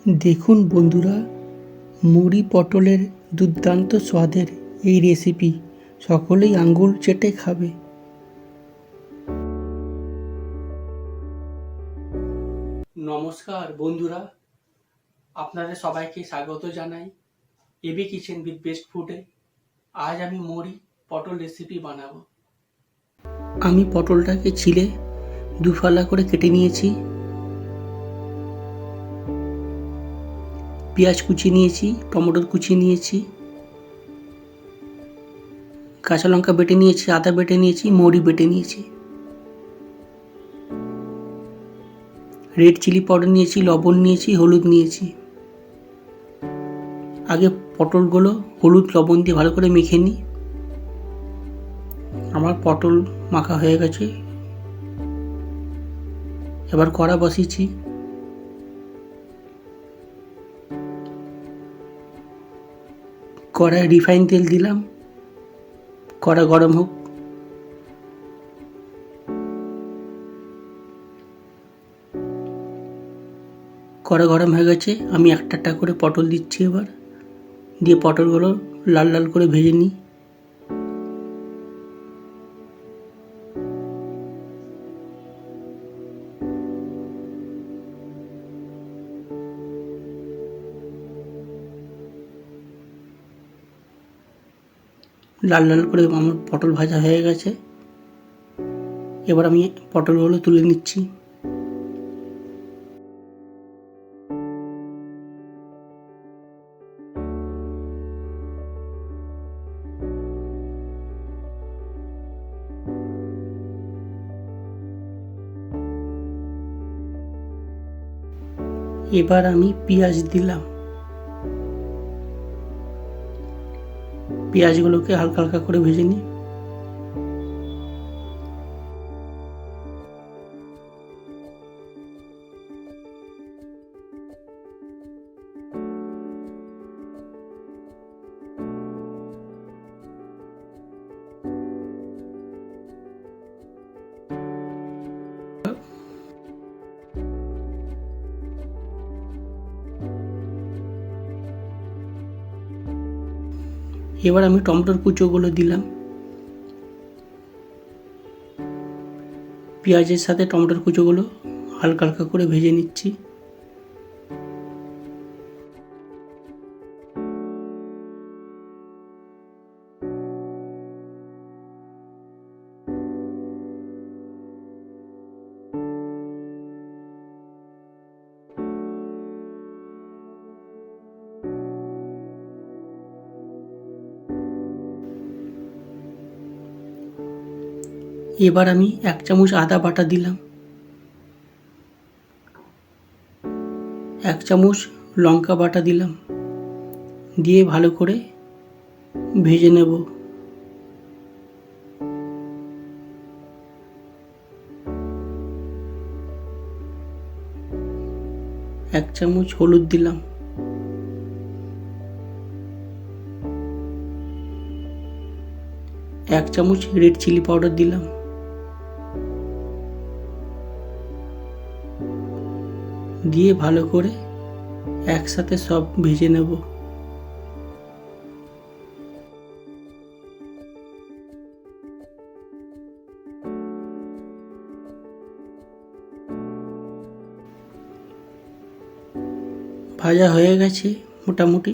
দেখুন বন্ধুরা, মুড়ি পটলের দুর্দান্ত স্বাদের এই রেসিপি সকলেই আঙ্গুল চেটে খাবে। নমস্কার বন্ধুরা, আপনাদের সবাইকে স্বাগত জানাই এবি কিচেন উইথ বেস্ট ফুডে। আজ আমি মুড়ি পটল রেসিপি বানাবো। আমি পটলটাকে ছিলে দুফালা করে কেটে নিয়েছি, পেঁয়াজ কুচি নিয়েছি, টমেটোর কুচি নিয়েছি, কাঁচা লঙ্কা বেটে নিয়েছি, আদা বেটে নিয়েছি, মুড়ি বেটে নিয়েছি, রেড চিলি পাউডার নিয়েছি, লবণ নিয়েছি, হলুদ নিয়েছি। আগে পটলগুলো হলুদ লবণ দিয়ে ভালো করে মেখে নিই। আমার পটল মাখা হয়ে গেছে। এবার কড়া বসিয়েছি, কড়ায় রিফাইন তেল দিলাম, কড়া গরম হোক। কড়া গরম হয়ে গেছে, আমি একটা একটা করে পটল দিচ্ছি এবার, দিয়ে পটলগুলো লাল লাল করে ভেজে নিই। লাল লাল করে আমার পটল ভাজা হয়ে গেছে। এবার আমি পটলগুলো তুলে নিচ্ছি। এবার আমি পেঁয়াজ দিলাম, পেঁয়াজগুলোকে হালকা হালকা করে ভেজে নিই। এবার আমি টমেটোর কুচোগুলো দিলাম, পেঁয়াজের সাথে টমেটোর কুচোগুলো হালকা হালকা করে ভেজে নিচ্ছি। এবার আমি 1 চামচ আদা বাটা দিলাম, 1 চামচ লঙ্কা বাটা দিলাম, দিয়ে ভালো করে ভেজে নেব। 1 চামচ হলুদ দিলাম, 1 চামচ রেড চিলি পাউডার দিলাম, দিয়ে ভালো করে একসাথে সব ভেজে নেব। ভাজা হয়ে গেছে মোটামুটি।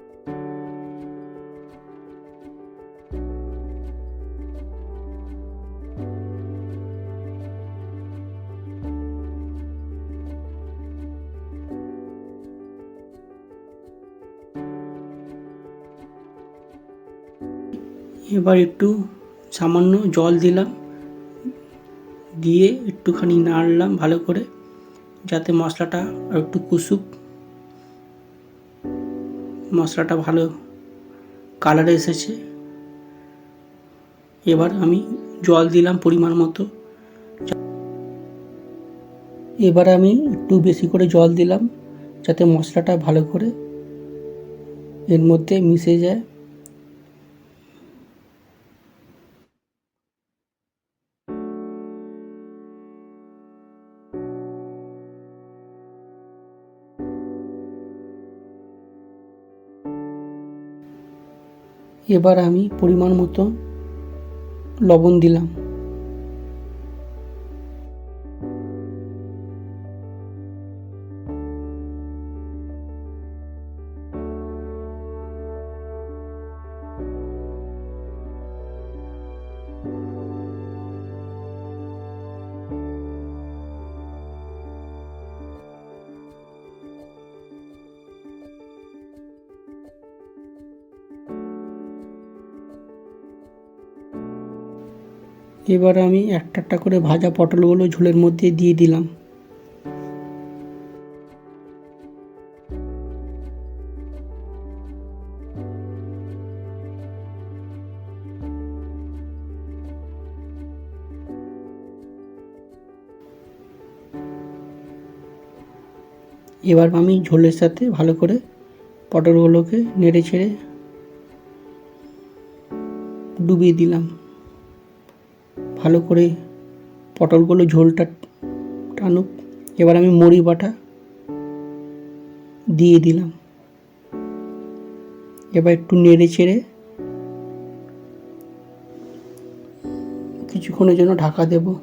এবার একটু সামান্য জল দিলাম, দিয়ে একটুখানি নাড়লাম ভালো করে, যাতে মশলাটা একটু কষুক। মশলাটা ভালো কালারে এসেছে। এবার আমি জল দিলাম পরিমাণ মতো। এবার আমি একটু বেশি করে জল দিলাম, যাতে মশলাটা ভালো করে এর মধ্যে মিশে যায়। এবার আমি পরিমাণ মতো লবণ দিলাম। এবার আমি একটা একটা করে ভাজা পটলগুলো ঝোলের মধ্যে দিয়ে দিলাম। এবার আমি ঝোলের সাথে ভালো করে পটলগুলোকে নেড়ে ছেড়ে ডুবিয়ে দিলাম। ভালো করে পটলগুলো ঝোলটা টানুক। এবার আমি মুড়ি বাটা দিয়ে দিলাম। এবার একটু নেড়ে ছেড়ে কিছুক্ষণের জন্য ঢাকা দেব।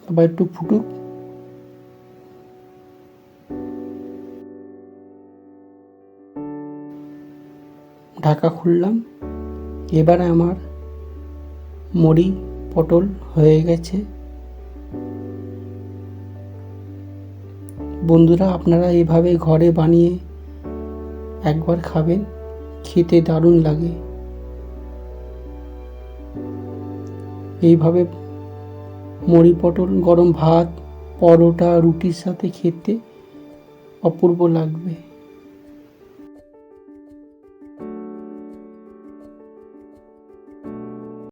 আবার একটু ফুটুক। ঢাকা খুললাম। এবারে আমার মুড়ি পটল হয়ে গেছে। বন্ধুরা, আপনারা এভাবে ঘরে বানিয়ে একবার খাবেন, খেতে দারুণ লাগে। এইভাবে মুড়ি পটল গরম ভাত, পরোটা, রুটির সাথে খেতে অপূর্ব লাগবে।